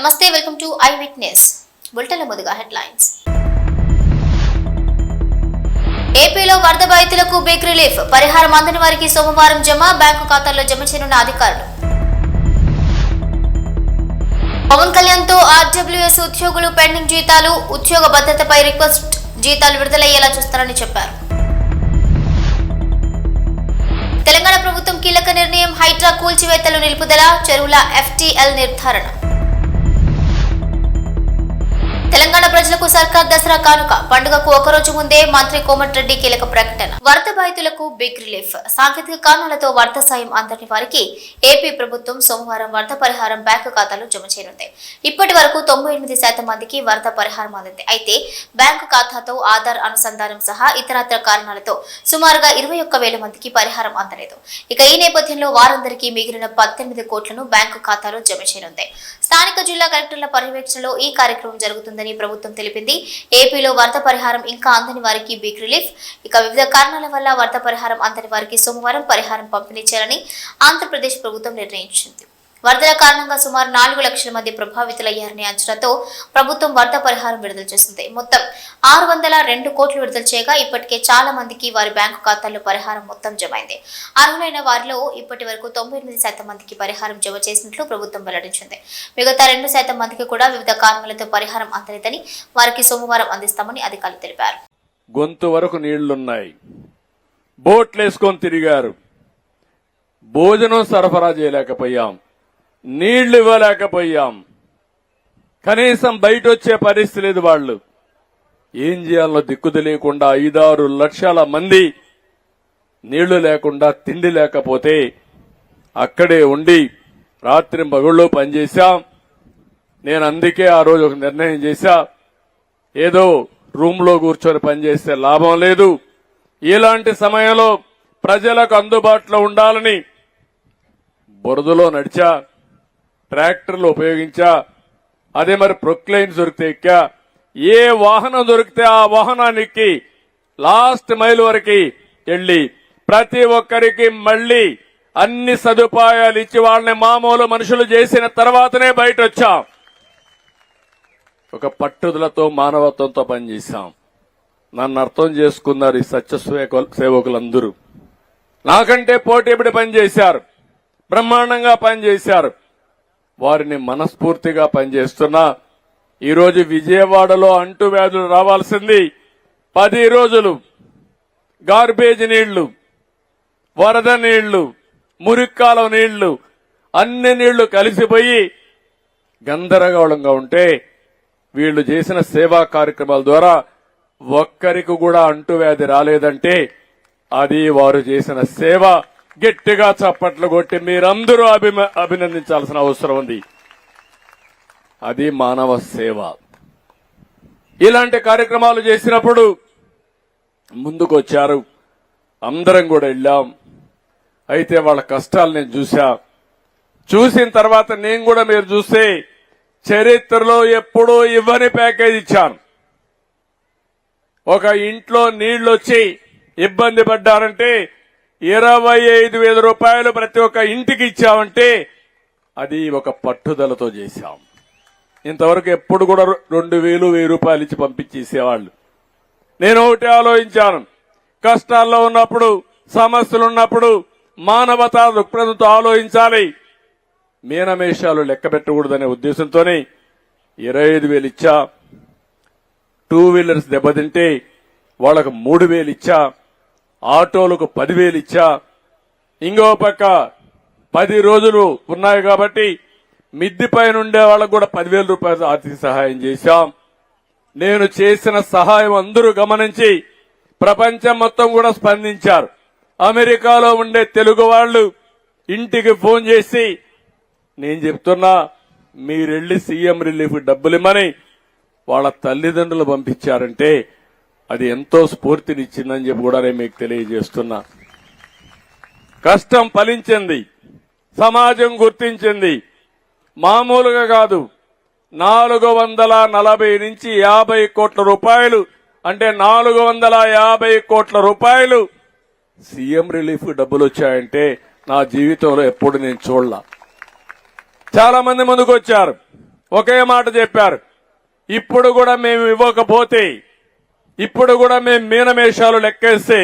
నమస్తే, welcome to I witness. బులెటిన్ల ముందుగా headlines. ఏపీలో వరద బాధితులకు బిగ్ రిలీఫ్, పరిహారం అందని వారికి సోమవారం జమ, బ్యాంకు ఖాతాల్లో జమ చేయనున్న అధికారులు. పవన్ కళ్యాణ్ తో ఆర్డబ్ల్యూఎస్ ఉద్యోగులు పెండింగ్ జీతాలు, ఉద్యోగ భద్రతపై రిక్వెస్ట్, జీతాలు విడుదలయ్యేలా చూస్తారని చెప్పారు. తెలంగాణ ప్రభుత్వం కీలక నిర్ణయం, హైడ్రా కూల్చివేతలు నిలుపుదల, చెరువుల FTL నిర్ధారణ. తెలంగాణ ప్రజలకు సర్కార్ దసరా కానుక, పండుగకు ఒకరోజు ముందే మంత్రి కోమటిరెడ్డి కీలక ప్రకటన. వరద బాధితులకు బిగ్ రిలీఫ్, సాంకేతిక కారణాలతో వరద సాయం అందని వారికి ఏపీ ప్రభుత్వం సోమవారం వరద పరిహారం బ్యాంకు ఖాతాలో జమ చేయనుంది. ఇప్పటి వరకు 98% మందికి వరద పరిహారం అందింది. అయితే బ్యాంకు ఖాతాతో ఆధార్ అనుసంధానం సహా ఇతరత్ర కారణాలతో సుమారుగా 21,000 మందికి పరిహారం అందలేదు. ఇక ఈ నేపథ్యంలో వారందరికీ మిగిలిన 18 కోట్లను బ్యాంకు ఖాతాలో జమ చేయనుంది. స్థానిక జిల్లా కలెక్టర్ల పర్యవేక్షణలో ఈ కార్యక్రమం జరుగుతుందని ప్రభుత్వం తెలిపింది. ఏపీలో వరద పరిహారం ఇంకా అందని వారికి బిగ్ రిలీఫ్. ఇక వివిధ కారణాల వల్ల వరద పరిహారం అందని వారికి సోమవారం పరిహారం పంపిణీ చేయాలని ఆంధ్రప్రదేశ్ ప్రభుత్వం నిర్ణయించింది. వరదల కారణంగా సుమారు 4 లక్షల మంది ప్రభావితులయ్యారనే అంచనాతో ప్రభుత్వం వరద పరిహారం విడుదల చేసింది. మొత్తం 602 కోట్లు విడుదల చేయగా ఇప్పటికే చాలా మందికి వారి బ్యాంకు ఖాతాల్లో పరిహారం మొత్తం జమైంది. అర్హులైన వారిలో ఇప్పటి వరకు 98% మందికి పరిహారం జమ చేసినట్లు ప్రభుత్వం వెల్లడించింది. మిగతా 2% మందికి కూడా వివిధ కారణాలతో పరిహారం అందలేదని వారికి సోమవారం అందిస్తామని అధికారులు తెలిపారు. గొంతు వరకు నీళ్లున్నాయి, బోట్లేసుకొని తిరిగారు, భోజనం సరఫరా చేయలేకపోయాం, నీళ్లు ఇవ్వలేకపోయాం, కనీసం బయట వచ్చే పరిస్థితి లేదు. వాళ్ళు ఏం చేయాలో దిక్కు తెలియకుండా 5-6 లక్షల మంది నీళ్లు లేకుండా, తిండి లేకపోతే అక్కడే ఉండి రాత్రి పగళ్ళు పనిచేశాం. నేను అందుకే ఆ రోజు ఒక నిర్ణయం చేశా, ఏదో రూమ్లో కూర్చొని పనిచేస్తే లాభం లేదు, ఇలాంటి సమయంలో ప్రజలకు అందుబాటులో ఉండాలని బురదలో నడిచా, ట్రాక్టర్లు ఉపయోగించా, అదే మరి ప్రొక్లైన్ దొరికితే ఎక్కా, ఏ వాహనం దొరికితే ఆ వాహనానికి లాస్ట్ మైల్ వరకు వెళ్లి ప్రతి ఒక్కరికి మళ్లీ అన్ని సదుపాయాలు ఇచ్చి వాళ్ళని మామూలు మనుషులు చేసిన తర్వాతనే బయట వచ్చాం. ఒక పట్టుదలతో మానవత్వంతో పనిచేశాం. నన్ను అర్థం చేసుకున్నారు ఈ సత్య సేవకులందరూ. నాకంటే పోటీపడి పనిచేశారు, బ్రహ్మాండంగా పనిచేశారు. వారిని మనస్ఫూర్తిగా పనిచేస్తున్నా. ఈరోజు విజయవాడలో అంటువ్యాధులు రావాల్సింది 10 రోజులు. గార్బేజ్ నీళ్లు, వరద నీళ్లు, మురిక్కాలం నీళ్లు, అన్ని నీళ్లు కలిసిపోయి గందరగోళంగా ఉంటే వీళ్లు చేసిన సేవా కార్యక్రమాల ద్వారా ఒక్కరికి కూడా అంటువ్యాధి రాలేదంటే అది వారు చేసిన సేవ. గట్టిగా చప్పట్లు కొట్టి మీరందరూ అభినందించాల్సిన అవసరం ఉంది. అది మానవ సేవ. ఇలాంటి కార్యక్రమాలు చేసినప్పుడు ముందుకు వచ్చారు, అందరం కూడా వెళ్ళాం. అయితే వాళ్ళ కష్టాలు నేను చూసిన తర్వాత నేను కూడా మీరు చూస్తే చరిత్రలో ఎప్పుడూ ఇవ్వని ప్యాకేజ్ ఇచ్చాను. ఒక ఇంట్లో నీళ్లొచ్చి ఇబ్బంది పడ్డారంటే 25,000 రూపాయలు ప్రతి ఒక్క ఇంటికి ఇచ్చామంటే అది ఒక పట్టుదలతో చేశాం. ఇంతవరకు ఎప్పుడు కూడా 2,000, 1,000 రూపాయలు ఇచ్చి పంపించేసేవాళ్లు. నేను ఒకటి ఆలోచించాను, కష్టాల్లో ఉన్నప్పుడు, సమస్యలున్నప్పుడు మానవతా దృక్పథంతో ఆలోచించాలి. మీనమేషాలు లెక్క పెట్టకూడదనే ఉద్దేశంతోనే 25,000 ఇచ్చా. 2 వీలర్స్ దెబ్బతింటే వాళ్లకు 3,000 ఇచ్చా. ఆటోలకు 10,000 ఇచ్చా. ఇంకో పక్క 10 రోజులు ఉన్నాయి కాబట్టి మిద్ది పైన ఉండే వాళ్ళకు కూడా 10,000 రూపాయలు ఆర్థిక సహాయం చేశాం. నేను చేసిన సహాయం అందరూ గమనించి ప్రపంచం మొత్తం కూడా స్పందించారు. అమెరికాలో ఉండే తెలుగు వాళ్ళు ఇంటికి ఫోన్ చేసి నేను చెప్తున్నా మీరెళ్లి సీఎం రిలీఫ్ డబ్బులిమ్మని వాళ్ళ తల్లిదండ్రులు పంపించారంటే అది ఎంతో స్ఫూర్తినిచ్చిందని చెప్పి కూడా నేను మీకు తెలియజేస్తున్నా. కష్టం ఫలించింది, సమాజం గుర్తించింది. మామూలుగా కాదు, 440 నుంచి 50 కోట్ల రూపాయలు, అంటే 450 కోట్ల రూపాయలు సీఎం రిలీఫ్ డబ్బులు వచ్చాయంటే నా జీవితంలో ఎప్పుడు నేను చూడలా. చాలా మంది ముందుకు వచ్చారు, ఒకే మాట చెప్పారు, ఇప్పుడు కూడా మేము ఇవ్వకపోతే, ఇప్పుడు కూడా మేము మీనమేషాలు లెక్కేస్తే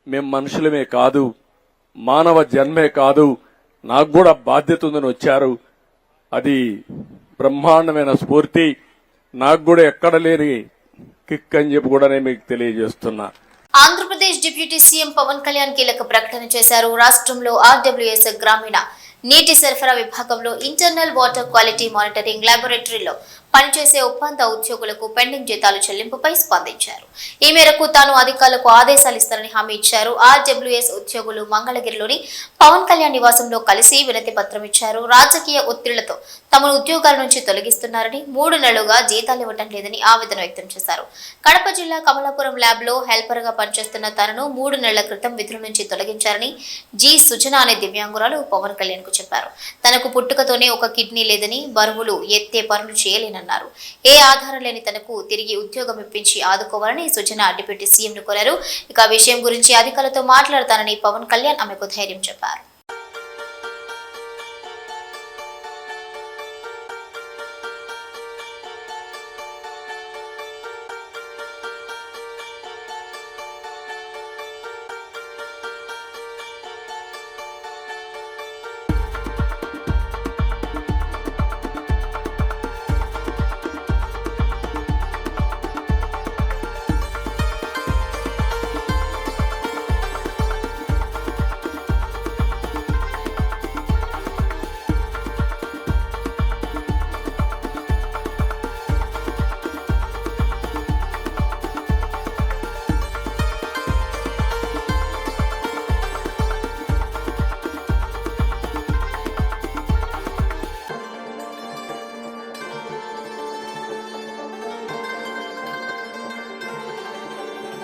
మేము మనుషులమే కాదు, మానవ జన్మే కాదు, నాకు కూడా బాధ్యత ఉందని వచ్చారు. అది బ్రహ్మాండమైన స్ఫూర్తి, నాకు కూడా ఎక్కడ లేని కిక్ అని చెప్పి కూడా నేను మీకు తెలియజేస్తున్నా. ఆంధ్రప్రదేశ్ డిప్యూటీ సీఎం పవన్ కళ్యాణ్ కీలక ప్రకటన చేశారు. రాష్ట్రంలో ఆర్డబ్ల్యూఎస్ గ్రామీణ నీటి సరఫరా విభాగంలో ఇంటర్నల్ వాటర్ క్వాలిటీ మానిటరింగ్ ల్యాబొరేటరీలో పనిచేసే ఒప్పంద ఉద్యోగులకు పెండింగ్ జీతాలు చెల్లింపుపై స్పందించారు. ఈ మేరకు తాను అధికారులకు ఆదేశాలు ఇస్తారని హామీ ఇచ్చారు. ఆర్డబ్ల్యూఎస్ ఉద్యోగులు మంగళగిరిలోని పవన్ కళ్యాణ్ నివాసంలో కలిసి వినతి పత్రం ఇచ్చారు. రాజకీయ ఒత్తిళ్లతో తమను ఉద్యోగాల నుంచి తొలగిస్తున్నారని, 3 నెలలుగా జీతాలు ఇవ్వడం లేదని ఆవేదన వ్యక్తం చేశారు. కడప జిల్లా కమలాపురం ల్యాబ్ లో హెల్పర్ గా పనిచేస్తున్న తనను 3 నెలల క్రితం విధుల నుంచి తొలగించారని జి సుజన అనే దివ్యాంగురాలు పవన్ కళ్యాణ్ కు చెప్పారు. తనకు పుట్టుకతోనే ఒక కిడ్నీ లేదని, బరువులు ఎత్తే పనులు చేయలేనన్నారు. ఏ ఆధారం లేని తనకు తిరిగి ఉద్యోగం ఇప్పించి ఆదుకోవాలని సుజన డిప్యూటీ సీఎం ను కోరారు. ఇక విషయం గురించి అధికారులతో మాట్లాడతానని పవన్ కళ్యాణ్ ఆమెకు ధైర్యం చెప్పారు.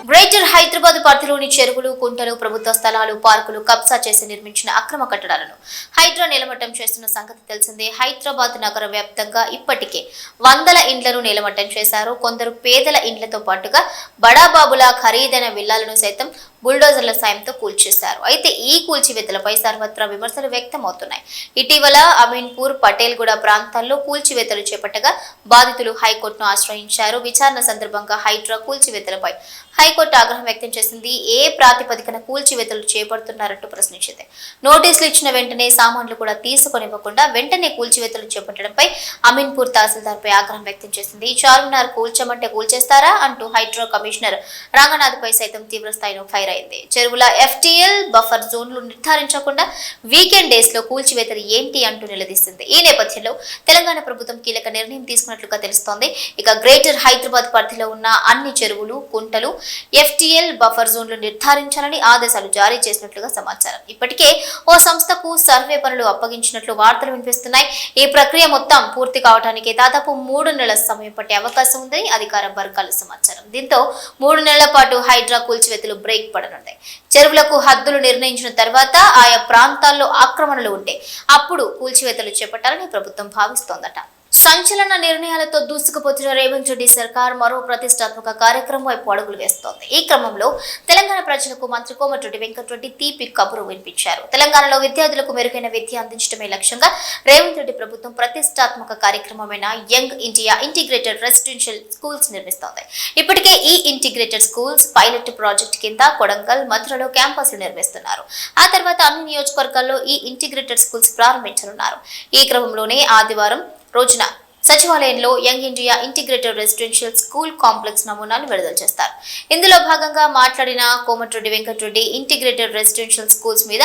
గ్రేటర్ హైదరాబాద్ పరిధిలోని చెరువులు, కుంటలు, ప్రభుత్వ స్థలాలు, పార్కులు కబ్జా చేసి నిర్మించిన అక్రమ కట్టడాలను హైడ్రా నిలమట్టం చేస్తున్న సంగతి తెలిసిందే. హైదరాబాద్ నగర వ్యాప్తంగా ఇప్పటికే వందల ఇండ్లను నిలమట్టం చేశారు. కొందరు పేదల ఇండ్లతో పాటుగా బడాబాబుల ఖరీదైన విల్లాలను సైతం బుల్డోజర్ల సాయంతో కూల్చేశారు. అయితే ఈ కూల్చివేతలపై సర్వత్రా విమర్శలు వ్యక్తమవుతున్నాయి. ఇటీవల అమీన్పూర్, పటేల్గూడ ప్రాంతాల్లో కూల్చివేతలు చేపట్టగా బాధితులు హైకోర్టును ఆశ్రయించారు. విచారణ సందర్భంగా హైడ్రా కూల్చివేతలపై హైకోర్టు ఆగ్రహం వ్యక్తం చేసింది. ఏ ప్రాతిపదికన కూల్చివేతలు చేపడుతున్నారంటూ ప్రశ్నించింది. నోటీసులు ఇచ్చిన వెంటనే సామాన్లు కూడా తీసుకొనివ్వకుండా వెంటనే కూల్చివేతలు చేపట్టడంపై అమీన్పూర్ తహసీల్దార్ పై ఆగ్రహం వ్యక్తం చేసింది. చార్మినార్ కూల్చమంటే కూల్చేస్తారా అంటూ హైడ్రా కమిషనర్ రంగనాథ్ పై సైతం తీవ్ర స్థాయిలో ఫైర్ అయింది. చెరువుల ఎఫ్టీఎల్ బఫర్ జోన్లు నిర్ధారించకుండా వీకెండ్ డేస్ లో కూల్చివేతలు ఏంటి అంటూ నిలదీసింది. ఈ నేపథ్యంలో తెలంగాణ ప్రభుత్వం కీలక నిర్ణయం తీసుకున్నట్లుగా తెలుస్తోంది. ఇక గ్రేటర్ హైదరాబాద్ పరిధిలో ఉన్న అన్ని చెరువులు, కుంటలు, ఎఫ్టీఎల్ బఫర్ జోన్లు నిర్ధారించాలని ఆదేశాలు జారీ చేసినట్లుగా సమాచారం. ఇప్పటికే ఓ సంస్థకు సర్వే పనులు అప్పగించినట్లు వార్తలు వినిపిస్తున్నాయి. ఈ ప్రక్రియ మొత్తం పూర్తి కావడానికి దాదాపు 3 నెలల సమయం పట్టే అవకాశం ఉందని అధికార వర్గాల సమాచారం. దీంతో 3 నెలల పాటు హైడ్రా కూల్చివేతలు బ్రేక్ పడనున్నాయి. చెరువులకు హద్దులు నిర్ణయించిన తర్వాత ఆయా ప్రాంతాల్లో ఆక్రమణలు ఉంటే అప్పుడు కూల్చివేతలు చేపట్టాలని ప్రభుత్వం భావిస్తోందట. సంచలన నిర్ణయాలతో దూసుకుపోతున్న రేవంత్ రెడ్డి సర్కార్ మరో ప్రతిష్టాత్మక కార్యక్రమం వైపు అడుగులు వేస్తోంది. ఈ క్రమంలో తెలంగాణ ప్రజలకు మంత్రి కోమటిరెడ్డి వెంకటరెడ్డి తీపి కబురు వినిపించారు. తెలంగాణలో విద్యార్థులకు మెరుగైన విద్య అందించడమే లక్ష్యంగా రేవంత్ రెడ్డి ప్రభుత్వం ప్రతిష్టాత్మక కార్యక్రమమైన young India integrated residential schools నిర్మిస్తోంది. ఇప్పటికే ఈ ఇంటిగ్రేటెడ్ స్కూల్స్ పైలట్ ప్రాజెక్ట్ కింద కొడంగల్, మధురలో క్యాంపస్లు నిర్మిస్తున్నారు. ఆ తర్వాత అన్ని నియోజకవర్గాల్లో ఈ ఇంటిగ్రేటెడ్ స్కూల్స్ ప్రారంభించనున్నారు. ఈ క్రమంలోనే ఆదివారం రోజున సచివాలయంలో young India integrated residential school complex నమూనాలు విడుదల చేస్తారు. ఇందులో భాగంగా మాట్లాడిన Komatireddy Venkatreddy integrated residential schools మీద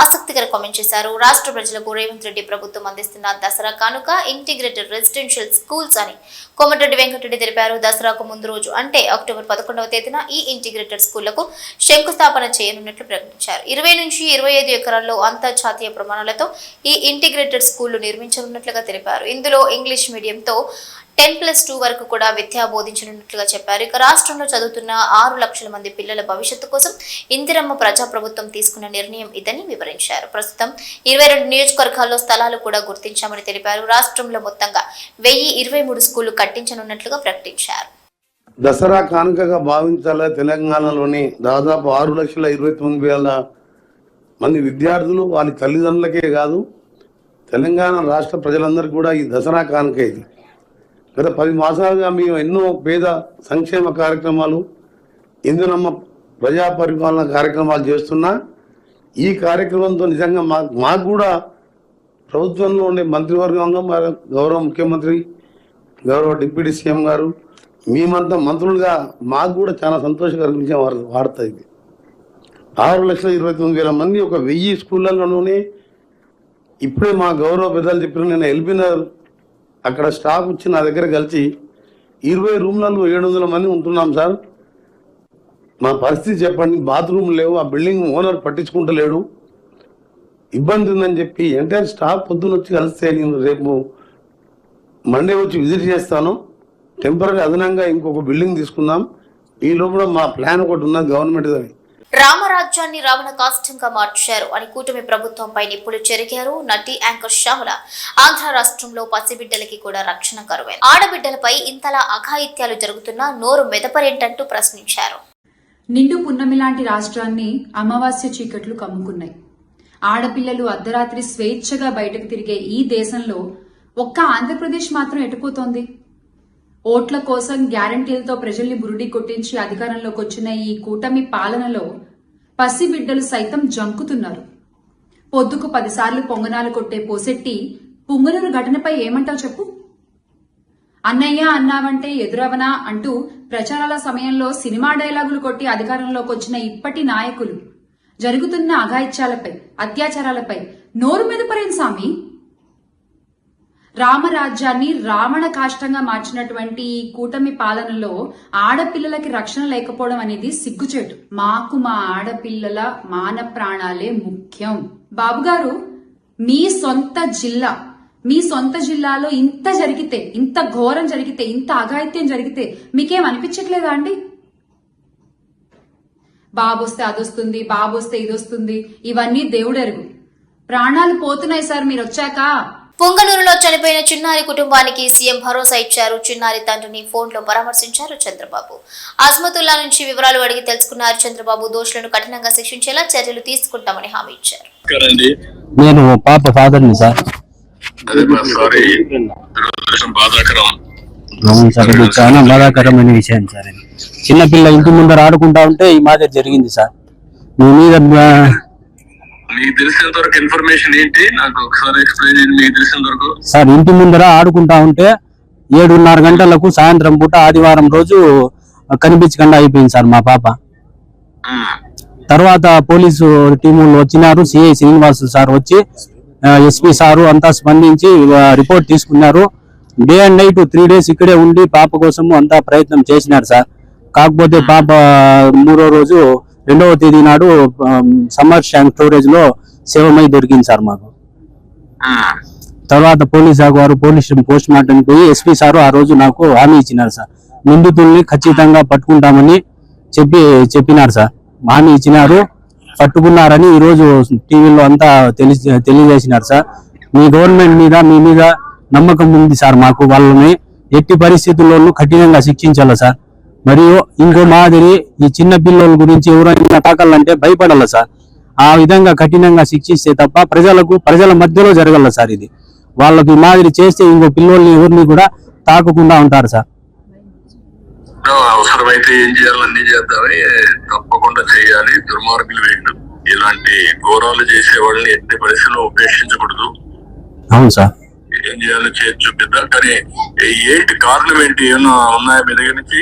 ఆసక్తికర కామెంట్ చేశారు. రాష్ట్ర ప్రజలకు రేవంత్ రెడ్డి ప్రభుత్వం అందిస్తున్న దసరా కానుక ఇంటిగ్రేటెడ్ రెసిడెన్షియల్ స్కూల్స్ అని కోమటిరెడ్డి వెంకటరెడ్డి తెలిపారు. దసరాకు ముందు రోజు అంటే అక్టోబర్ 11వ తేదీన ఈ ఇంటిగ్రేటెడ్ స్కూళ్లకు శంకుస్థాపన చేయనున్నట్లు ప్రకటించారు. 20 నుంచి 25 ఎకరాల్లో అంతర్జాతీయ ప్రమాణాలతో ఈ ఇంటిగ్రేటెడ్ స్కూళ్లు నిర్మించనున్నట్లుగా తెలిపారు. ఇందులో ఇంగ్లీష్ మీడియంతో 10+2 వరకు కూడా విద్య బోధించనున్నట్లుగా చెప్పారు. ఇక రాష్ట్రంలో చదువుతున్న 6 లక్షల మంది పిల్లల భవిష్యత్తు కోసం ఇందిరమ్మ ప్రజాప్రభుత్వం తీసుకున్న నిర్ణయం ఇదని వివరించారు. ప్రస్తుతం 22 నియోజకవర్గాల్లో స్థలాలు కూడా గుర్తించామని తెలిపారు. రాష్ట్రంలో మొత్తంగా 1023 స్కూళ్లు కట్టించనున్నట్లుగా ప్రకటించారు. దసరా కానుకగా భావించాల తెలంగాణలోని దాదాపు 6,29,000 మంది విద్యార్థులు, వారి తల్లిదండ్రులకే కాదు తెలంగాణ రాష్ట్ర ప్రజలందరికీ కూడా ఈ దసరా కానుక ఇది. గత 10 మాసాలుగా మేము ఎన్నో పేద సంక్షేమ కార్యక్రమాలు, ఇందునమ్మ ప్రజా పరిపాలన కార్యక్రమాలు చేస్తున్నా ఈ కార్యక్రమంతో నిజంగా మాకు కూడా ప్రభుత్వంలో ఉండే మంత్రివర్గంలో గౌరవ ముఖ్యమంత్రి, గౌరవ డిప్యూటీ సీఎం గారు, మేమంతా మంత్రులుగా మాకు కూడా చాలా సంతోషకరమైన వార్త ఇది. 6,29,000 మంది ఒక 1000 స్కూళ్ళలోనే ఇప్పుడే మా గౌరవ పెద్దలు చెప్పిన నేను ఎల్బినర్ అక్కడ స్టాఫ్ వచ్చి నా దగ్గర కలిసి 20 రూమ్లలో 700 మంది ఉంటున్నాం సార్, మా పరిస్థితి చెప్పండి, బాత్రూమ్ లేవు, ఆ బిల్డింగ్ ఓనర్ పట్టించుకుంటలేడు, ఇబ్బంది ఉందని చెప్పి ఎంటైర్ స్టాఫ్ పొద్దున్న వచ్చి కలిస్తే నేను రేపు మండే వచ్చి విజిట్ చేస్తాను, టెంపరీ అదనంగా ఇంకొక బిల్డింగ్ తీసుకుందాం, ఈ లోపల మా ప్లాన్ ఒకటి ఉన్నది గవర్నమెంట్ అని. రామరాజ్యాన్ని రావణ కాష్టంగా మార్చారు అని కూటమి ప్రభుత్వంపై నిప్పులు చెరిగారు నటి యాంకర్ శ్యామల. ఆంధ్ర రాష్ట్రంలో పసిబిడ్డలకి కూడా రక్షణ కరువైంది. ఆడబిడ్డలపై ఇంతలా అఘాయిత్యాలు జరుగుతున్నా నోరు మెదపరేంటంటూ ప్రశ్నించారు. నిండు పున్నమి లాంటి రాష్ట్రాన్ని అమావాస్య చీకట్లు కమ్ముకున్నాయి. ఆడపిల్లలు అర్ధరాత్రి స్వేచ్ఛగా బయటకు తిరిగే ఈ దేశంలో ఒక్క ఆంధ్రప్రదేశ్ మాత్రం ఎటుపోతోంది? ఓట్ల కోసం గ్యారంటీలతో ప్రజల్ని బురుడి కొట్టించి అధికారంలోకి వచ్చిన ఈ కూటమి పాలనలో పసిబిడ్డలు సైతం జంకుతున్నారు. పొద్దుకు 10 సార్లు పొంగనాలు కొట్టే పోసెట్టి పుంగనూరు ఘటనపై ఏమంటావు చెప్పు? అన్నయ్య అన్నావంటే ఎదురవనా అంటూ ప్రచారాల సమయంలో సినిమా డైలాగులు కొట్టి అధికారంలోకి వచ్చిన ఇప్పటి నాయకులు జరుగుతున్న అఘాయిత్యాలపై, అత్యాచారాలపై నోరు మెదపరేం సామి? రామరాజ్యాన్ని రావణ కాష్టంగా మార్చినటువంటి ఈ కూటమి పాలనలో ఆడపిల్లలకి రక్షణ లేకపోవడం అనేది సిగ్గుచేటు. మాకు మా ఆడపిల్లల మాన ప్రాణాలే ముఖ్యం. బాబుగారు, మీ సొంత జిల్లాలో ఇంత జరిగితే, ఇంత ఘోరం జరిగితే, ఇంత అఘాయిత్యం జరిగితే మీకేం అనిపించట్లేదా అండి? బాబొస్తే అదొస్తుంది, బాబొస్తే ఇదొస్తుంది, ఇవన్నీ దేవుడెరుగు. ప్రాణాలు పోతున్నాయి సార్ మీరు వచ్చాక. పుంగనూరులో చనిపోయిన చిన్నారి కుటుంబానికి సీఎం భరోసా ఇచ్చారు. చిన్నారి తండ్రిని ఫోన్లో పరామర్శించారు చంద్రబాబు. అజ్మతుల్లా నుంచి వివరాలు అడిగి తెలుసుకున్నారు చంద్రబాబు. దోషులను కఠినంగా శిక్షించేలా చర్యలు తీసుకుంటామని హామీ ఇచ్చారు. నేను పాప ఫాదర్ని సార్. అవును సార్, ఇది చాలా బాధాకరమైన విషయం సార్. చిన్నపిల్ల ఇంటి ముందర ఆడుకుంటా ఉంటే ఈ మాదిరి జరిగింది సార్. మీ మీద మీకు తెలిసినంత వరకు ఇన్ఫర్మేషన్ ఏంటి నాకు ఒకసారి ఎక్స్ప్లెయిన్ చేయండి. మీకు తెలిసినంత వరకు సార్, ఇంటి ముందర ఆడుకుంటా ఉంటే 7:30 గంటలకు సాయంత్రం పూట ఆదివారం రోజు కనిపించకుండా అయిపోయింది సార్ మా పాప. తర్వాత పోలీసు టీములు వచ్చినారు, సిఐ శ్రీనివాసు సార్ వచ్చి, ఎస్పీ సారు అంతా స్పందించి రిపోర్ట్ తీసుకున్నారు. డే అండ్ నైట్ 3 days ఇక్కడే ఉండి పాప కోసము అంతా ప్రయత్నం చేసినారు సార్. కాకపోతే పాప 3వ రోజు 2వ తేదీ నాడు సమ్మర్ ట్యాంక్ స్టోరేజ్ లో సేవమై దొరికింది సార్ మాకు. తర్వాత పోలీస్ వారు పోస్ట్ మార్టం పోయి ఎస్పీ సారు ఆ రోజు నాకు హామీ ఇచ్చినారు సార్. నిందితుల్ని ఖచ్చితంగా పట్టుకుంటామని చెప్పినారు సార్. హామీ ఇచ్చినారు, పట్టుకున్నారని ఈ రోజు టీవీలో అంతా తెలియజేసినారు సార్. మీ గవర్నమెంట్ మీద, మీ మీద నమ్మకం ఉంది సార్ మాకు. వాళ్ళని ఎట్టి పరిస్థితుల్లోనూ కఠినంగా శిక్షించాలి సార్. మరియు ఇంకో మాదిరి ఈ చిన్న పిల్లల గురించి ఎవరైనా తాకాలంటే భయపడాలి సార్. ఆ విధంగా కఠినంగా శిక్షిస్తే తప్ప ప్రజల మధ్యలో జరగల సార్. ఇది వాళ్ళకి మాదిరి చేస్తే ఇంకో పిల్లల్ని ఎవరిని కూడా తాకకుండా ఉంటారు సార్. అవసరమైతే ఏం చేయాలన్నీ చేద్దామని తప్పకుండా చేయాలి. దుర్మార్గులు వేయండు, ఇలాంటి ఘోరాలు చేసే వాళ్ళని ఎట్టి పరిస్థితుల్లో ఉపేక్షించకూడదు. అవును సార్, ఏం చేయాలో చేసి చూపిద్దాం. కానీ ఏంటి కారణం ఏంటి, ఏమన్నా ఉన్నాయా మీ దగ్గర నుంచి?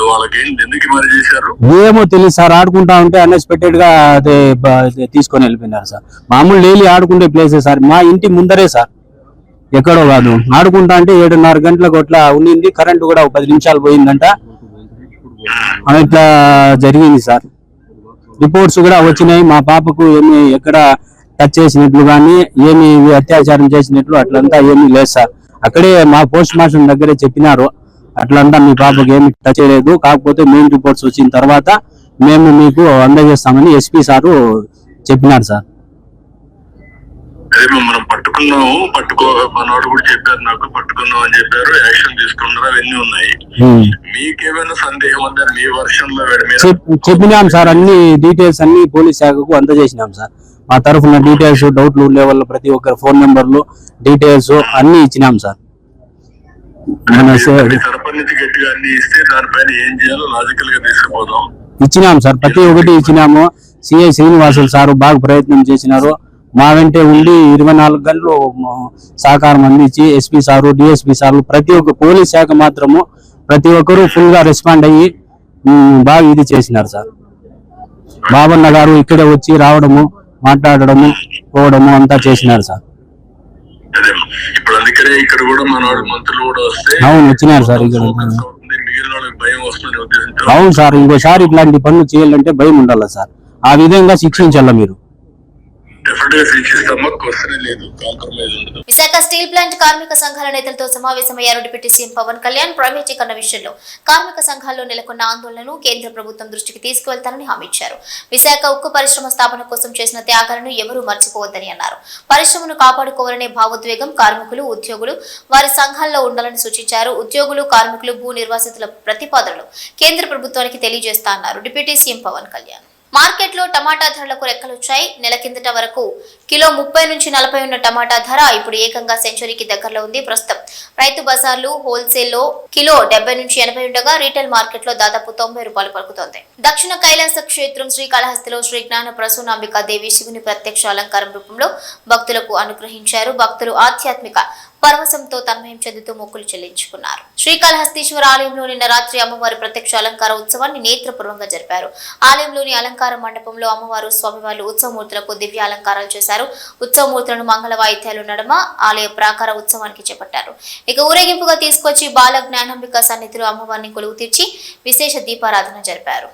వాళ్ళకి ఏంటి, ఎందుకు మరి చేశారు ఏమో తెలియదు సార్. ఆడుకుంటా ఉంటే అన్ఎక్స్పెక్టెడ్ గా తీసుకొని వెళ్ళిపోయినారు సార్. మామూలు డైలీ ఆడుకుంటే ప్లేసే సార్, మా ఇంటి ముందరే సార్, ఎక్కడో కాదు. ఆడుకుంటా అంటే 7:30 గంటలకు అట్లా ఉండింది. కరెంటు కూడా 10 నిమిషాలు పోయిందంట. ఇట్లా జరిగింది సార్. రిపోర్ట్స్ కూడా వచ్చినాయి. మా పాపకు ఏమి ఎక్కడ టచ్ చేసినట్లు కానీ, ఏమి అత్యాచారం చేసినట్లు అట్లంతా ఏమీ లేదు సార్. అక్కడే మా పోస్ట్ మాస్టర్ దగ్గరే చెప్పినారు, అట్లంతా మీ పాపకు ఏమి టచ్ చేయలేదు, కాకపోతే మెయిన్ రిపోర్ట్స్ వచ్చిన తర్వాత మేము మీకు అందజేస్తామని ఎస్పీ సారు చెప్పినారు సార్. అదే మనం మనోడు కూడా చెప్పారు, నాకు పట్టుకున్నాం అని చెప్పారు, యాక్షన్ తీసుకున్నారు, అవన్నీ ఉన్నాయి. మీకేమైనా సందేహం ఉందా మీ వర్షన్ లో? చెప్పినాం సార్, అన్ని డీటెయిల్స్ అన్ని పోలీస్ శాఖకు అందజేసినాం సార్. మా తరఫున డీటెయిల్స్, డౌట్లు ఉండే వాళ్ళు ప్రతి ఒక్కరి ఫోన్ నెంబర్లు, డీటెయిల్స్ అన్ని ఇచ్చినాం సార్. సరపతి నుంచి గట్టిగా అన్ని ఇస్తే దానిపైన ఏం చేయాలో లాజికల్ గా తీసుకుపోదాం. ఇచ్చినాం సార్, ప్రతి ఒక్కటి ఇచ్చినాము. సిఐ శ్రీనివాసులు సారు బాగా ప్రయత్నం చేసినారు. మా వెంటే ఉండి 24 గంటలు సహకారం అందించి ఎస్పీ సారు, డిఎస్పీ సార్లు, ప్రతి ఒక్క పోలీస్ శాఖ మాత్రము ప్రతి ఒక్కరూ ఫుల్ గా రెస్పాండ్ అయ్యి బాగా ఇది చేసినారు సార్. బాబన్న గారు ఇక్కడే వచ్చి రావడము, మాట్లాడడము, పోవడము అంతా చేసినారు సార్. ఇప్పుడు అందుకనే ఇక్కడ కూడా మన మంత్రులు కూడా వస్తే అవును వచ్చినారు సార్. ఇక్కడ మిగిలిన వాళ్ళకి భయం వస్తుందని ఉద్దేశంతో. అవును సార్, ఇంకోసారి ఇట్లాంటి పనులు చేయాలంటే భయం ఉండాలి సార్. ఆ విధంగా శిక్షించాల మీరు. విశాఖ స్టీల్ ప్లాంట్ కార్మిక సంఘాల నేతలతో సమావేశమయ్యారు డిప్యూటీ సీఎం పవన్ కళ్యాణ్. ప్రైవేటీకరణ విషయంలో కార్మిక సంఘాల్లో నెలకొన్న ఆందోళనను కేంద్ర ప్రభుత్వం దృష్టికి తీసుకువెళ్తానని హామీ ఇచ్చారు. విశాఖ ఉక్కు పరిశ్రమ స్థాపన కోసం చేసిన త్యాగాలను ఎవరూ మర్చిపోవద్దని అన్నారు. పరిశ్రమను కాపాడుకోవాలనే భావోద్వేగం కార్మికులు, ఉద్యోగులు వారి సంఘాల్లో ఉండాలని సూచించారు. ఉద్యోగులు, కార్మికులు, భూ నిర్వాసితుల ప్రతిపాదనలు కేంద్ర ప్రభుత్వానికి తెలియజేస్తా అన్నారు డిప్యూటీ సీఎం పవన్ కళ్యాణ్. మార్కెట్లో టమాటా ధరలకు రెక్కలొచ్చాయి. నెల కిందట వరకు కిలో 30 నుంచి 40 ఉన్న టమాటా ధర ఇప్పుడు ఏకంగా సెంచరీకి దగ్గరలో ఉంది. ప్రస్తుతం రైతు బజార్లు, హోల్సేల్లో కిలో 70 నుంచి 80 ఉండగా రీటైల్ మార్కెట్లో దాదాపు 90 రూపాయలు పలుకుతోంది. దక్షిణ కైలాస క్షేత్రం శ్రీకాళహస్తిలో శ్రీ జ్ఞాన ప్రసూనాంబికా దేవి శివుని ప్రత్యక్ష అలంకారం రూపంలో భక్తులకు అనుగ్రహించారు. భక్తులు ఆధ్యాత్మిక పరవశంతో తన్మయం చెందుతూ మొక్కులు చెల్లించుకున్నారు. శ్రీకాళహస్తీశ్వర ఆలయంలో నిన్న రాత్రి అమ్మవారి ప్రత్యక్ష అలంకార ఉత్సవాన్ని నేత్రపూర్వంగా జరిపారు. ఆలయంలోని అలంకార మండపంలో అమ్మవారు, స్వామివార్లు ఉత్సవమూర్తులకు దివ్య అలంకారాలు చేశారు. ఉత్సవమూర్తులను మంగళ వాయిద్యాలు నడుమ ఆలయ ప్రాకార ఉత్సవానికి చేపట్టారు. ఇక ఊరేగింపుగా తీసుకొచ్చి బాల జ్ఞానాంబిక సన్నిధిలో అమ్మవారిని కొలువు తీర్చి విశేష దీపారాధన జరిపారు.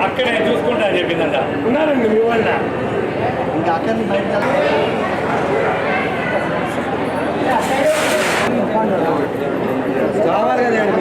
అక్కడే చూసుకుంటా చెప్పిందంట. ఉన్నారండి మీ వాళ్ళ ఇంకా అక్కడిని బయట కావాలి కదండి.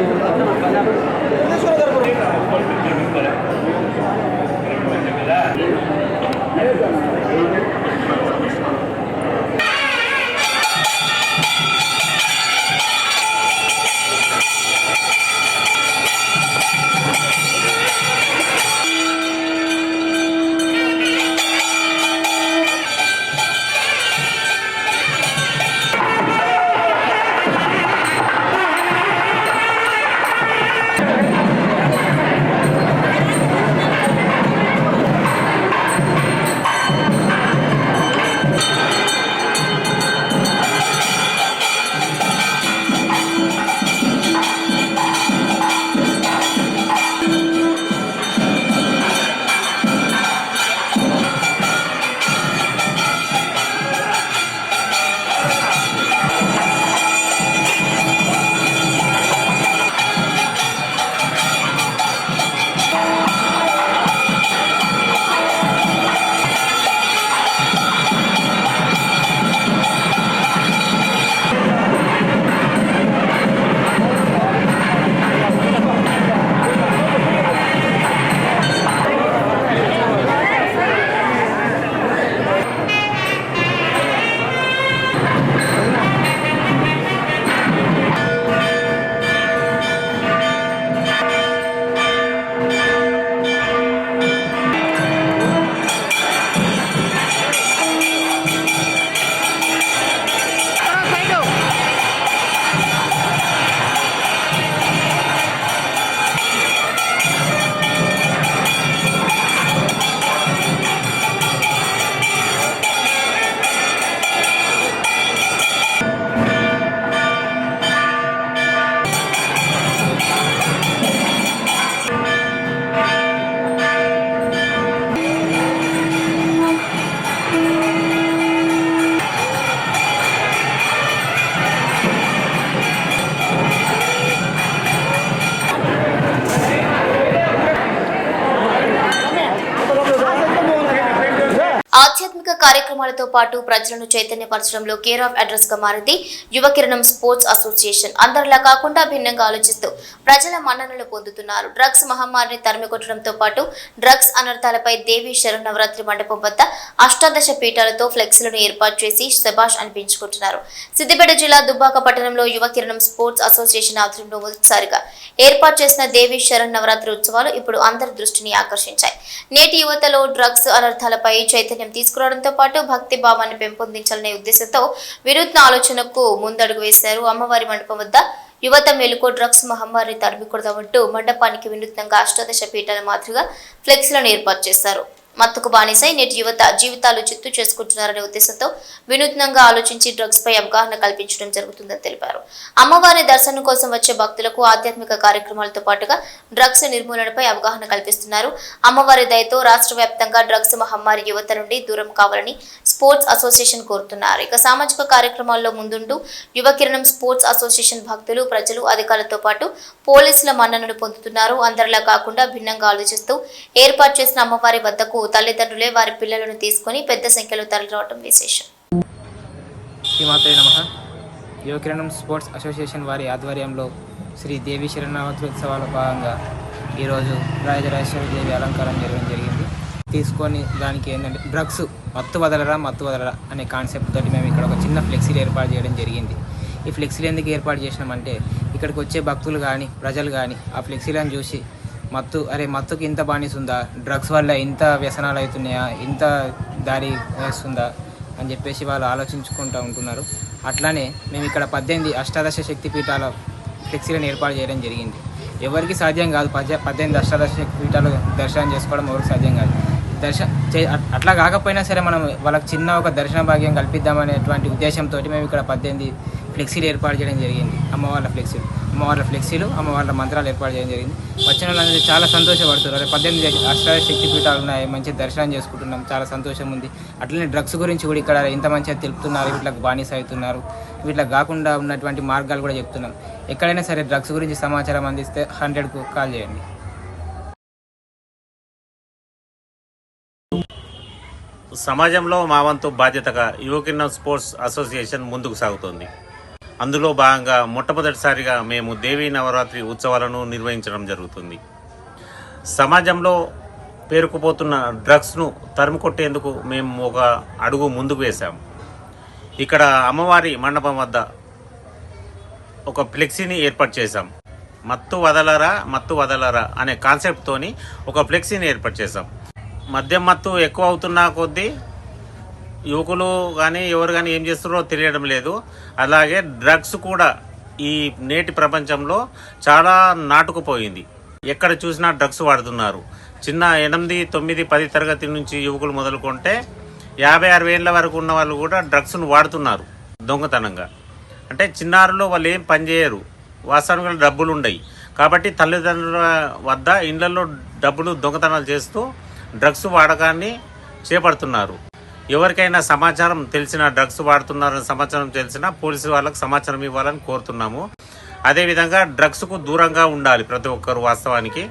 కార్యక్రమాలతో పాటు ప్రజలను చైతన్యపరచడంలో కేర్ ఆఫ్ అడ్రస్ గా మారింది యువకిరణం స్పోర్ట్స్ అసోసియేషన్. అందరిలా కాకుండా భిన్నంగా ఆలోచిస్తూ ప్రజల మన్ననలు పొందుతున్నారు. డ్రగ్స్ మహమ్మారిని తరిమికొట్టడంతో పాటు డ్రగ్స్ అనర్థాలపై దేవి శరన్నవరాత్రి మండపం వద్ద అష్టాదశ పీఠాలతో ఫ్లెక్సీలను ఏర్పాటు చేసి శభాష్ అనిపించుకుంటున్నారు. సిద్దిపేట జిల్లా దుబ్బాక పట్టణంలో యువకిరణం స్పోర్ట్స్ అసోసియేషన్ ఆధ్వర్యంలో మొదటిసారిగా ఏర్పాటు చేసిన దేవి శరన్నవరాత్రి ఉత్సవాలు ఇప్పుడు అందరి దృష్టిని ఆకర్షించాయి. నేటి యువతలో డ్రగ్స్ అనర్థాలపై చైతన్యం తీసుకురావడంతో పాటు భక్తి భావాన్ని పెంపొందించాలనే ఉద్దేశంతో వినూత్న ఆలోచనకు ముందడుగు వేశారు. అమ్మవారి మండపం వద్ద యువత మేలుకో డ్రగ్స్ మహమ్మారిని తరిమికొడదామంటూ మండపానికి వినూత్నంగా అష్టాదశ పీఠాల మాదిరిగా ఫ్లెక్సీలను ఏర్పాటు చేశారు. మత్తుకు బానిసై నేటి యువత జీవితాలు చిత్తు చేసుకుంటున్నారనే ఉద్దేశంతో వినూత్నంగా ఆలోచించి డ్రగ్స్ పై అవగాహన కల్పించడం జరుగుతుందని తెలిపారు. అమ్మవారి దర్శనం కోసం వచ్చే భక్తులకు ఆధ్యాత్మిక కార్యక్రమాలతో పాటుగా డ్రగ్స్ నిర్మూలనపై అవగాహన కల్పిస్తున్నారు. అమ్మవారి దయతో రాష్ట్ర వ్యాప్తంగా డ్రగ్స్ మహమ్మారి యువత నుండి దూరం కావాలని స్పోర్ట్స్ అసోసియేషన్ కోరుతున్నారు. ఇక సామాజిక కార్యక్రమాల్లో ముందుంటూ యువకిరణం స్పోర్ట్స్ అసోసియేషన్ భక్తులు, ప్రజలు, అధికారులతో పాటు పోలీసుల మన్ననను పొందుతున్నారు. అందరిలా కాకుండా భిన్నంగా ఆలోచిస్తూ ఏర్పాటు చేసిన అమ్మవారి వద్దకు తల్లిదండ్రులే వారి పిల్లలను తీసుకుని పెద్ద సంఖ్యలో తరలిరావడం విశేషం. శ్రీమాతే నమః. యువకిరణం స్పోర్ట్స్ అసోసియేషన్ వారి ఆధ్వర్యంలో శ్రీ దేవి శరన్నవరాత్రి ఉత్సవాల భాగంగా ఈరోజు రాజరాజేశ్వరి దేవి అలంకారం జరగడం జరిగింది. తీసుకొని దానికి ఏంటంటే డ్రగ్స్ మత్తు వదలరా అనే కాన్సెప్ట్ తోటి మేము ఇక్కడ ఒక చిన్న ఫ్లెక్సీలు ఏర్పాటు చేయడం జరిగింది. ఈ ఫ్లెక్సీలు ఎందుకు ఏర్పాటు చేసినామంటే ఇక్కడికి వచ్చే భక్తులు కానీ ప్రజలు కానీ ఆ ఫ్లెక్సీలను చూసి మత్తుకి ఇంత బానిస ఉందా, డ్రగ్స్ వల్ల ఇంత వ్యసనాలు అవుతున్నాయా, ఇంత దారి వేస్తుందా అని చెప్పేసి వాళ్ళు ఆలోచించుకుంటూ ఉంటున్నారు. అట్లానే మేము ఇక్కడ 18 అష్టాదశ శక్తి పీఠాల ఫ్లెక్సీలను ఏర్పాటు చేయడం జరిగింది. ఎవరికి సాధ్యం కాదు 18 అష్టాదశ శక్తి పీఠాలు దర్శనం చేసుకోవడం ఎవరికి సాధ్యం కాదు. అట్లా కాకపోయినా సరే మనం వాళ్ళకి చిన్న ఒక దర్శన భాగ్యం కల్పిద్దామనేటువంటి ఉద్దేశంతో మేము ఇక్కడ 18 ఫ్లెక్సీలు ఏర్పాటు చేయడం జరిగింది. అమ్మవార్ల ఫ్లెక్సీలు అమ్మవార్ల మంత్రాలు ఏర్పాటు చేయడం జరిగింది. వచ్చిన వాళ్ళందరూ చాలా సంతోషపడుతున్నారు. 18 అష్టాదశ శక్తి పీఠాలు ఉన్నాయి, మంచి దర్శనం చేసుకుంటున్నాం, చాలా సంతోషం ఉంది. అట్లనే డ్రగ్స్ గురించి కూడా ఇక్కడ ఇంత మంచిగా తెలుపుతున్నారు, వీటికి బానిస అవుతున్నారు, వీటికి కాకుండా ఉన్నటువంటి మార్గాలు కూడా చెప్తున్నాం. ఎక్కడైనా సరే డ్రగ్స్ గురించి సమాచారం అందిస్తే 100కు కాల్ చేయండి. సమాజంలో మా వంతు బాధ్యతగా యువకిరణం స్పోర్ట్స్ అసోసియేషన్ ముందుకు సాగుతోంది. అందులో భాగంగా మొట్టమొదటిసారిగా మేము దేవీ నవరాత్రి ఉత్సవాలను నిర్వహించడం జరుగుతుంది. సమాజంలో పేరుకుపోతున్న డ్రగ్స్ను తరిమికొట్టేందుకు మేము ఒక అడుగు ముందుకు వేశాము. ఇక్కడ అమ్మవారి మండపం వద్ద ఒక ఫ్లెక్సీని ఏర్పాటు చేశాం. మత్తు వదలరా అనే కాన్సెప్ట్తోని ఒక ఫ్లెక్సీని ఏర్పాటు చేశాం. మద్యం మత్తు ఎక్కువ అవుతున్న కొద్దీ యువకులు కానీ ఎవరు కానీ ఏం చేస్తున్నారో తెలియడం లేదు. అలాగే డ్రగ్స్ కూడా ఈ నేటి ప్రపంచంలో చాలా నాటుకుపోయింది. ఎక్కడ చూసినా డ్రగ్స్ వాడుతున్నారు. చిన్న 8, 9, 10 తరగతి నుంచి యువకులు మొదలుకుంటే 50-60 ఏళ్ళ వరకు ఉన్న వాళ్ళు కూడా డ్రగ్స్ను వాడుతున్నారు దొంగతనంగా. అంటే చిన్నారులో వాళ్ళు ఏం పని చేయరు, వాస్తవానికి డబ్బులు ఉండయి కాబట్టి తల్లిదండ్రుల వద్ద ఇళ్లలో డబ్బులు దొంగతనాలు చేస్తూ డ్రగ్స్ వాడకాన్ని చేపడుతున్నారు. ఎవరికైనా సమాచారం తెలిసిన డ్రగ్స్ వాడుతున్నారని సమాచారం తెలిసినా పోలీసు వాళ్ళకు సమాచారం ఇవ్వాలని కోరుతున్నాము. అదేవిధంగా డ్రగ్స్కు దూరంగా ఉండాలి ప్రతి ఒక్కరు. వాస్తవానికి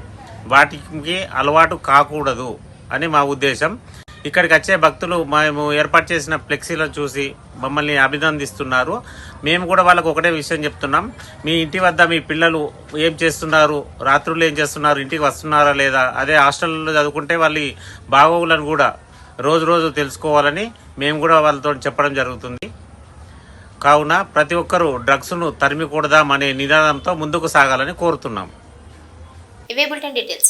వాటికి అలవాటు కాకూడదు అని మా ఉద్దేశం. ఇక్కడికి వచ్చే భక్తులు మేము ఏర్పాటు చేసిన ఫ్లెక్సీలను చూసి మమ్మల్ని అభినందిస్తున్నారు. మేము కూడా వాళ్ళకు ఒకటే విషయం చెప్తున్నాం, మీ ఇంటి వద్ద మీ పిల్లలు ఏం చేస్తున్నారు, రాత్రులు ఏం చేస్తున్నారు, ఇంటికి వస్తున్నారా లేదా, అదే హాస్టల్లో చదువుకుంటే వాళ్ళ బాగోగులను కూడా రోజు తెలుసుకోవాలని మేము కూడా వాళ్ళతో చెప్పడం జరుగుతుంది. కావున ప్రతి ఒక్కరూ డ్రగ్స్ను తరిమికూడదాం అనే నినాదంతో ముందుకు సాగాలని కోరుతున్నాం. ఇవే బులెటిన్ డీటెయిల్స్.